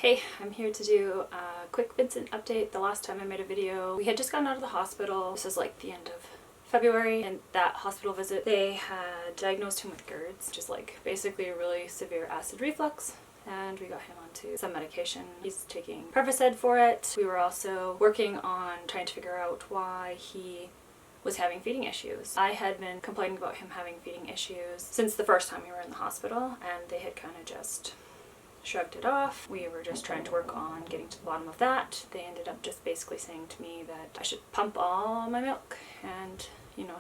Hey, I'm here to do a quick Vinxent update. The last time I made a video, we had just gotten out of the hospital. This is like the end of February, and that hospital visit, they had diagnosed him with GERDs, which is like basically a really severe acid reflux, and we got him onto some medication. He's taking Prevacid for it. We were also working on trying to figure out why he was having feeding issues. I had been complaining about him having feeding issues since the first time we were in the hospital, and they had kind of just shrugged it off. We were just trying to work on getting to the bottom of that. They ended up just basically saying to me that I should pump all my milk and,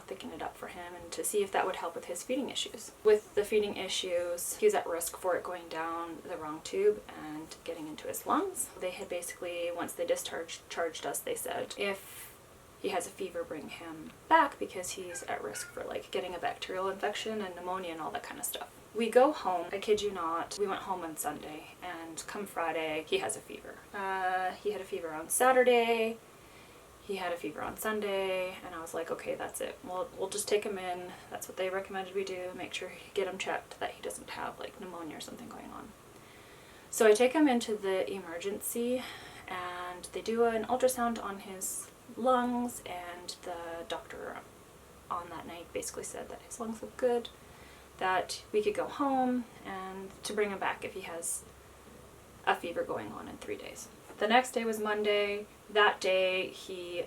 thicken it up for him, and to see if that would help with his feeding issues. With the feeding issues, he was at risk for it going down the wrong tube and getting into his lungs. They had basically, once they discharged us, they said if he has a fever, bring him back because he's at risk for like getting a bacterial infection and pneumonia and all that kind of stuff. We go home, I kid you not, we went home on Sunday, and come Friday, he has a fever. He had a fever on Saturday, he had a fever on Sunday, and I was like, okay, that's it. We'll just take him in. That's what they recommended we do, make sure get him checked that he doesn't have like pneumonia or something going on. So I take him into the emergency, and they do an ultrasound on his lungs, and the doctor on that night basically said that his lungs look good, that we could go home and to bring him back if he has a fever going on in 3 days. The next day was Monday. That day he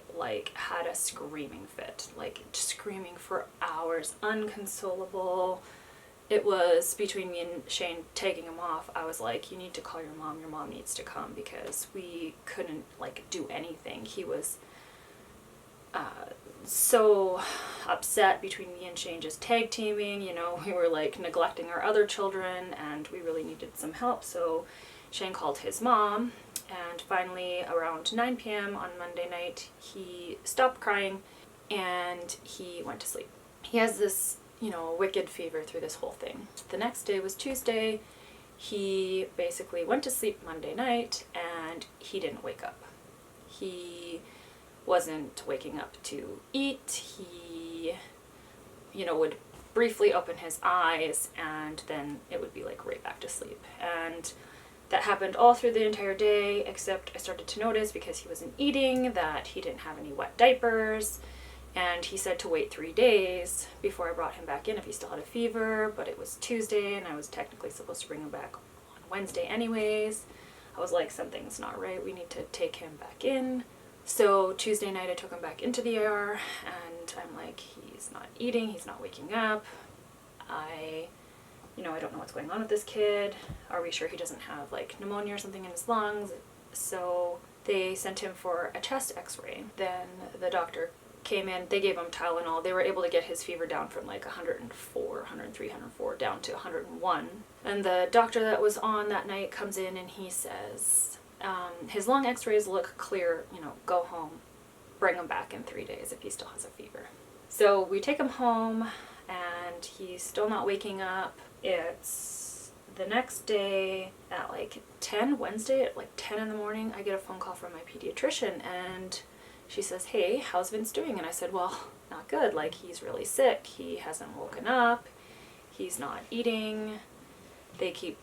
had a screaming fit, just screaming for hours, unconsolable. It was between me and Shane taking him off. I was like, you need to call your mom needs to come, because we couldn't do anything. He was so upset between me and Shane just tag teaming. We were neglecting our other children, and we really needed some help. So Shane called his mom, and finally around 9 p.m. on Monday night he stopped crying and he went to sleep. He has this wicked fever through this whole thing. The next day was Tuesday. He basically went to sleep Monday night and he didn't wake up. He wasn't waking up to eat. He, would briefly open his eyes, and then it would be right back to sleep. And that happened all through the entire day, except I started to notice, because he wasn't eating, that he didn't have any wet diapers. And he said to wait 3 days before I brought him back in if he still had a fever, but it was Tuesday and I was technically supposed to bring him back on Wednesday anyways. I was like, something's not right, we need to take him back in. So Tuesday night I took him back into the ER, and I'm like, he's not eating, he's not waking up. I don't know what's going on with this kid. Are we sure he doesn't have pneumonia or something in his lungs? So they sent him for a chest x-ray. Then the doctor came in, they gave him Tylenol. They were able to get his fever down from 104, 103, 104 down to 101. And the doctor that was on that night comes in and he says, his lung x-rays look clear, go home, bring him back in 3 days if he still has a fever. So we take him home and he's still not waking up. It's the next day at 10, Wednesday at 10 in the morning, I get a phone call from my pediatrician, and she says, hey, how's Vince doing? And I said, well, not good. He's really sick. He hasn't woken up. He's not eating. They keep,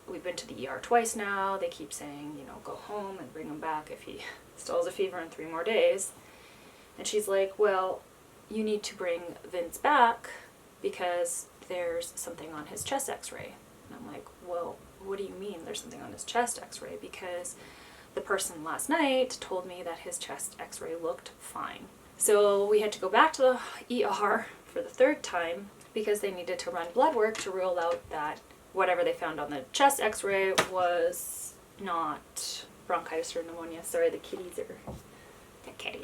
we've been to the ER twice now. They keep saying, go home and bring him back if he still has a fever in 3 more days. And she's like, well, you need to bring Vince back because there's something on his chest x-ray. And I'm like, well, what do you mean there's something on his chest x-ray? Because the person last night told me that his chest x-ray looked fine. So we had to go back to the ER for the 3rd time because they needed to run blood work to rule out that whatever they found on the chest x-ray was not bronchitis or pneumonia. Sorry, the kitties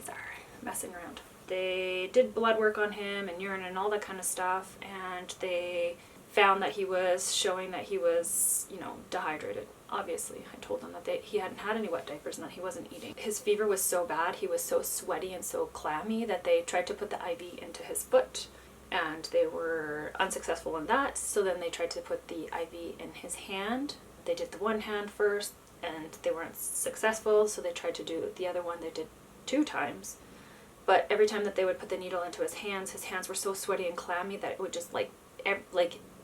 are messing around. They did blood work on him and urine and all that kind of stuff, and they found that he was showing that he was, dehydrated. Obviously, I told them that he hadn't had any wet diapers and that he wasn't eating. His fever was so bad, he was so sweaty and so clammy that they tried to put the IV into his foot, and they were unsuccessful in that. So then they tried to put the IV in his hand. They did the one hand first, and they weren't successful, so they tried to do the other one. They did 2 times. But every time that they would put the needle into his hands were so sweaty and clammy that it would just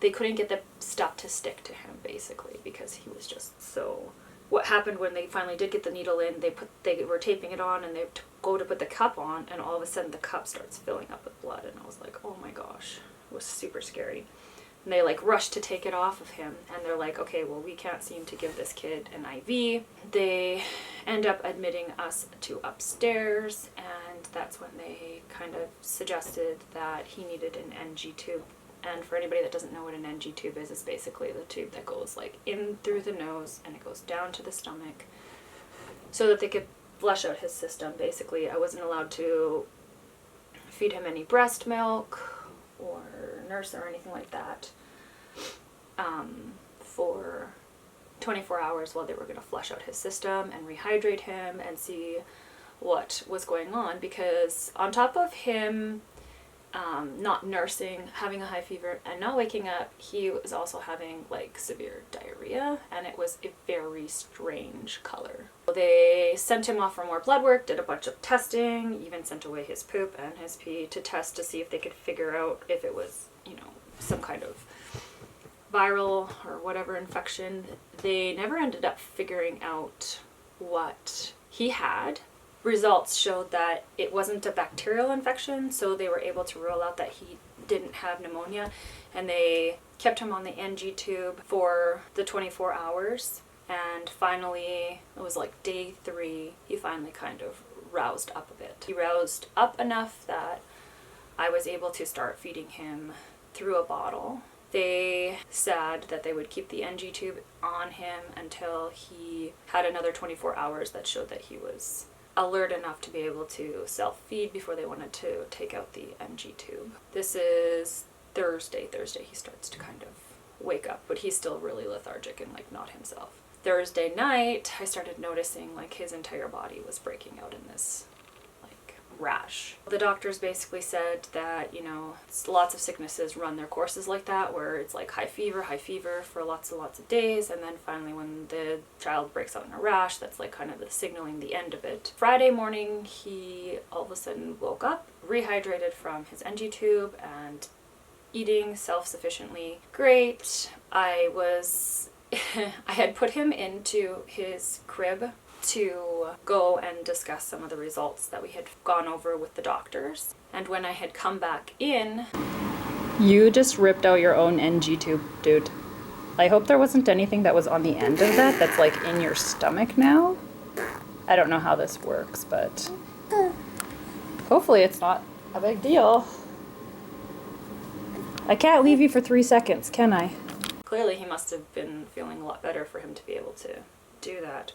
they couldn't get the stuff to stick to him, basically, because he was just so what happened when they finally did get the needle in, they were taping it on, and they go to put the cup on, and all of a sudden the cup starts filling up with blood, and I was like, oh my gosh, it was super scary. And they like rushed to take it off of him, and they're like, okay, well, we can't seem to give this kid an IV. They end up admitting us to upstairs, and that's when they kind of suggested that he needed an NG tube. And for anybody that doesn't know what an NG tube is, it's basically the tube that goes like in through the nose and it goes down to the stomach so that they could flush out his system. Basically, I wasn't allowed to feed him any breast milk or nurse or anything like that for 24 hours while they were going to flush out his system and rehydrate him and see what was going on, because on top of him not nursing, having a high fever, and not waking up, he was also having like severe diarrhea, and it was a very strange color. They sent him off for more blood work, did a bunch of testing, even sent away his poop and his pee to test to see if they could figure out if it was, you know, some kind of viral or whatever infection. They never ended up figuring out what he had. Results showed that it wasn't a bacterial infection, so they were able to rule out that he didn't have pneumonia, and they kept him on the NG tube for the 24 hours. And finally, it was like day 3, he finally kind of roused up a bit. He roused up enough that I was able to start feeding him through a bottle. They said that they would keep the NG tube on him until he had another 24 hours that showed that he was alert enough to be able to self-feed before they wanted to take out the NG tube. This is Thursday. He starts to kind of wake up, but he's still really lethargic and like not himself. Thursday night, I started noticing like his entire body was breaking out in this like rash. The doctors basically said that, you know, lots of sicknesses run their courses like that, where it's like high fever for lots and lots of days, and then finally when the child breaks out in a rash, that's like kind of the signaling the end of it. Friday morning, he all of a sudden woke up, rehydrated from his NG tube, and eating self-sufficiently. Great. I had put him into his crib to go and discuss some of the results that we had gone over with the doctors. And when I had come back in... You just ripped out your own NG tube, dude. I hope there wasn't anything that was on the end of that that's like in your stomach now. I don't know how this works, but hopefully it's not a big deal. I can't leave you for 3 seconds, can I? Clearly he must have been feeling a lot better for him to be able to do that,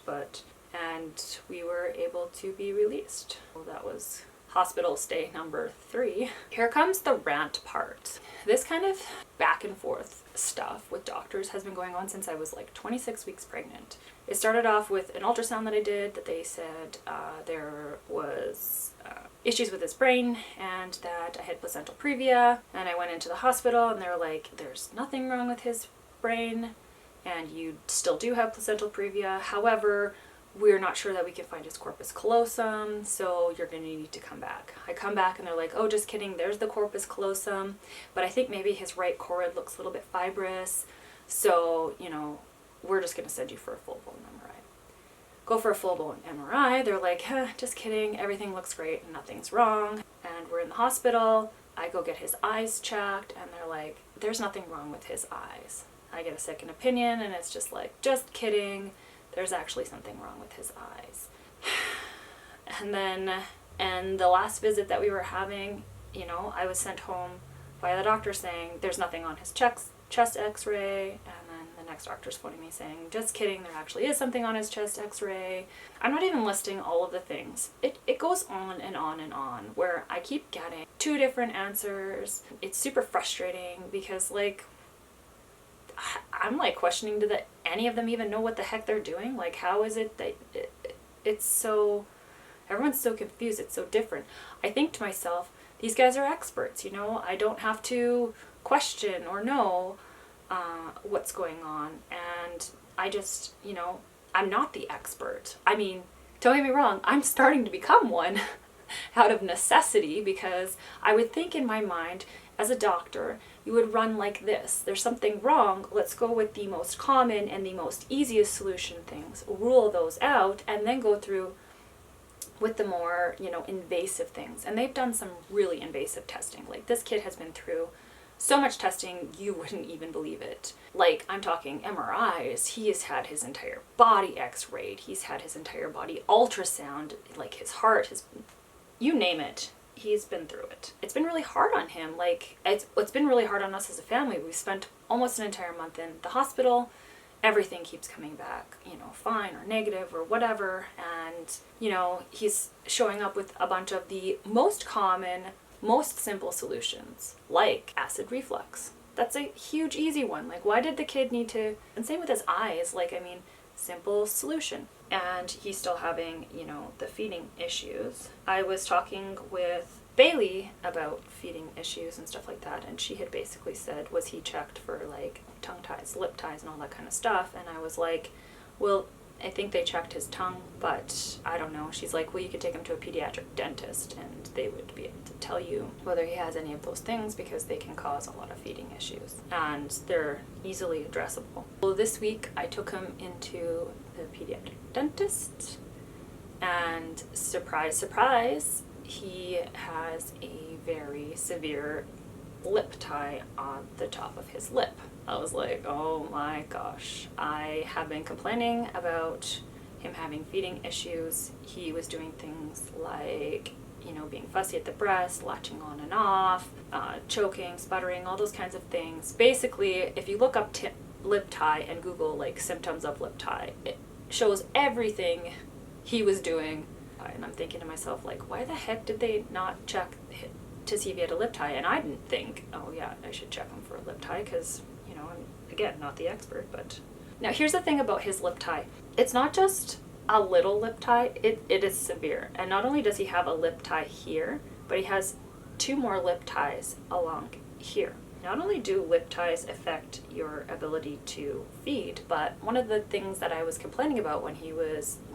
and we were able to be released. Well, that was hospital stay number 3. Here comes the rant part. This kind of back and forth stuff with doctors has been going on since I was like 26 weeks pregnant. It started off with an ultrasound that I did that they said there was issues with his brain and that I had placental previa, and I went into the hospital and they were like, there's nothing wrong with his brain and you still do have placental previa. However, we're not sure that we can find his corpus callosum, so you're going to need to come back. I come back and they're like, oh, just kidding, there's the corpus callosum, but I think maybe his right choroid looks a little bit fibrous, so, you know, we're just going to send you for a full-blown MRI. Go for a full-blown MRI, they're like, just kidding, everything looks great and nothing's wrong, and we're in the hospital. I go get his eyes checked, and they're like, there's nothing wrong with his eyes. I get a second opinion, and it's just like, just kidding, there's actually something wrong with his eyes. And the last visit that we were having, you know, I was sent home by the doctor saying there's nothing on his chest x-ray, and then the next doctor's phoning me saying, just kidding, there actually is something on his chest x-ray. I'm not even listing all of the things. It goes on and on and on, where I keep getting 2 different answers. It's super frustrating because, like, I'm like questioning, do any of them even know what the heck they're doing? Like, how is it that it's so, everyone's so confused, it's so different. I think to myself, these guys are experts, you know, I don't have to question or know what's going on, and I just, you know, I'm not the expert. I mean, don't get me wrong, I'm starting to become one out of necessity, because I would think in my mind, as a doctor, you would run like this. There's something wrong. Let's go with the most common and the most easiest solution things, rule those out, and then go through with the more, invasive things. And they've done some really invasive testing. Like, this kid has been through so much testing, you wouldn't even believe it. Like, I'm talking MRIs. He has had his entire body x-rayed. He's had his entire body ultrasound, like his heart, you name it. He's been through it. It's been really hard on him. Like, it's been really hard on us as a family. We've spent almost an entire month in the hospital. Everything keeps coming back, fine or negative or whatever. And, he's showing up with a bunch of the most common, most simple solutions, like acid reflux. That's a huge, easy one. Like, why did the kid need to, and same with his eyes, simple solution. And he's still having, the feeding issues. I was talking with Bailey about feeding issues and stuff like that, and she had basically said, was he checked for tongue ties, lip ties, and all that kind of stuff? And I was like, well, I think they checked his tongue, but I don't know. She's like, well, you could take him to a pediatric dentist and they would be able to tell you whether he has any of those things, because they can cause a lot of feeding issues and they're easily addressable. Well, this week I took him into the pediatric dentist, and surprise, surprise, he has a very severe lip tie on the top of his lip. I was like, oh my gosh. I have been complaining about him having feeding issues. He was doing things like, being fussy at the breast, latching on and off, choking, sputtering, all those kinds of things. Basically, if you look up lip tie and Google symptoms of lip tie, it shows everything he was doing. And I'm thinking to myself, why the heck did they not check to see if he had a lip tie? And I didn't think, oh yeah, I should check him for a lip tie, because I'm, again, not the expert. But now here's the thing about his lip tie. It's not just a little lip tie, it is severe. And not only does he have a lip tie here, but he has 2 more lip ties along here. Not only do lip ties affect your ability to feed, but one of the things that I was complaining about when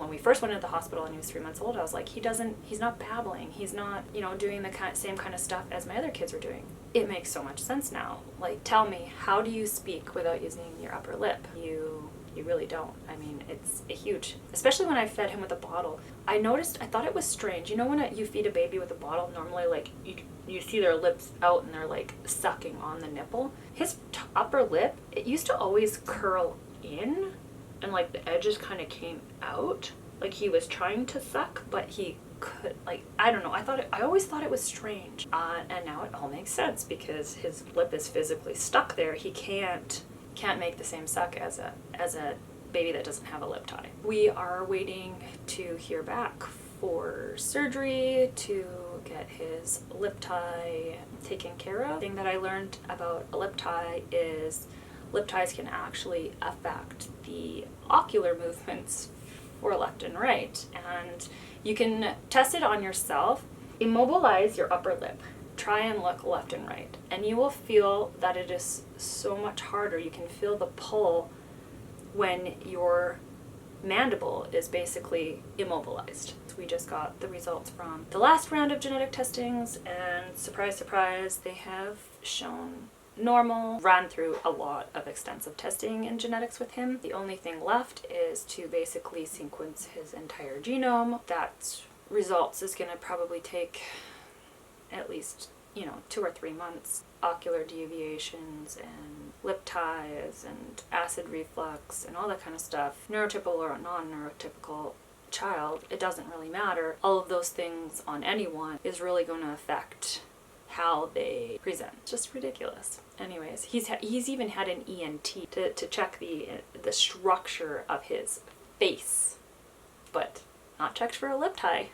we first went into the hospital and he was 3 months old, I was like, he's not babbling, he's not, doing the same kind of stuff as my other kids were doing. It makes so much sense now. Tell me, how do you speak without using your upper lip? You really don't. I mean, it's a huge, especially when I fed him with a bottle. I thought it was strange. When you feed a baby with a bottle, normally you see their lips out and they're sucking on the nipple. His upper lip, it used to always curl in and the edges kind of came out. He was trying to suck, but he could, I don't know. I always thought it was strange. And now it all makes sense, because his lip is physically stuck there. He can't make the same suck as a baby that doesn't have a lip tie. We are waiting to hear back for surgery to get his lip tie taken care of. The thing that I learned about a lip tie is lip ties can actually affect the ocular movements for left and right, and you can test it on yourself. Immobilize your upper lip. Try and look left and right, and you will feel that it is so much harder. You can feel the pull when your mandible is basically immobilized. We just got the results from the last round of genetic testings, and surprise, surprise, they have shown normal. Ran through a lot of extensive testing in genetics with him. The only thing left is to basically sequence his entire genome. That results is going to probably take at least 2 or 3 months. Ocular deviations and lip ties and acid reflux and all that kind of stuff. Neurotypical or non-neurotypical child, it doesn't really matter. All of those things on anyone is really going to affect how they present. It's just ridiculous. Anyways, he's even had an ENT to check the structure of his face, but not checked for a lip tie.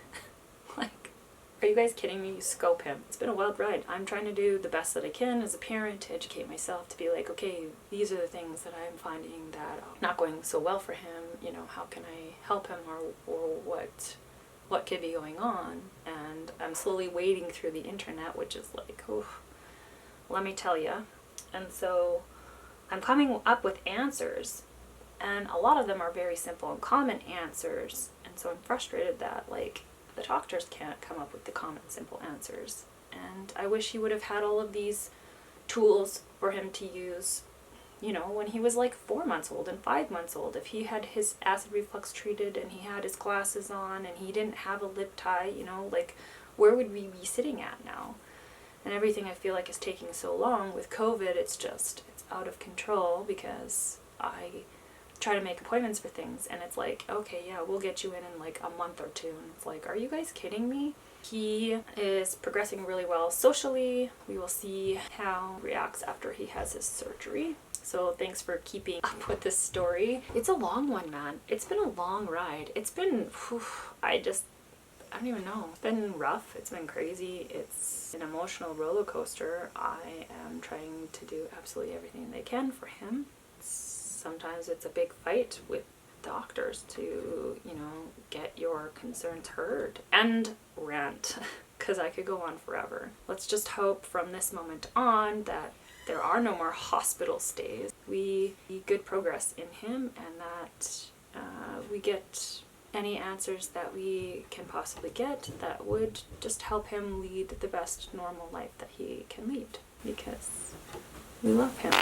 Are you guys kidding me? You scope him. It's been a wild ride. I'm trying to do the best that I can as a parent to educate myself, to be okay, these are the things that I'm finding that are not going so well for him. How can I help him, or what could be going on? And I'm slowly wading through the internet, which is let me tell you. And so I'm coming up with answers, and a lot of them are very simple and common answers. And so I'm frustrated that the doctors can't come up with the common, simple answers. and I wish he would have had all of these tools for him to use, you know, when he was like 4 months old and 5 months old. If he had his acid reflux treated and he had his glasses on and he didn't have a lip tie, you know, like, where would we be sitting at now? And everything I feel like is taking so long with COVID, it's out of control, because I try to make appointments for things and it's like, okay, yeah, we'll get you in like a month or two. And it's like, are you guys kidding me? He is progressing really well socially. We will see how he reacts after he has his surgery. So thanks for keeping up with this story. It's a long one, man. It's been a long ride. It's been, I don't even know. It's been rough. It's been crazy. It's an emotional roller coaster. I am trying to do absolutely everything they can for him. Sometimes it's a big fight with doctors to, you know, get your concerns heard. And rant, because I could go on forever. Let's just hope from this moment on that there are no more hospital stays. We see good progress in him, and that we get any answers that we can possibly get that would just help him lead the best normal life that he can lead, because we love him.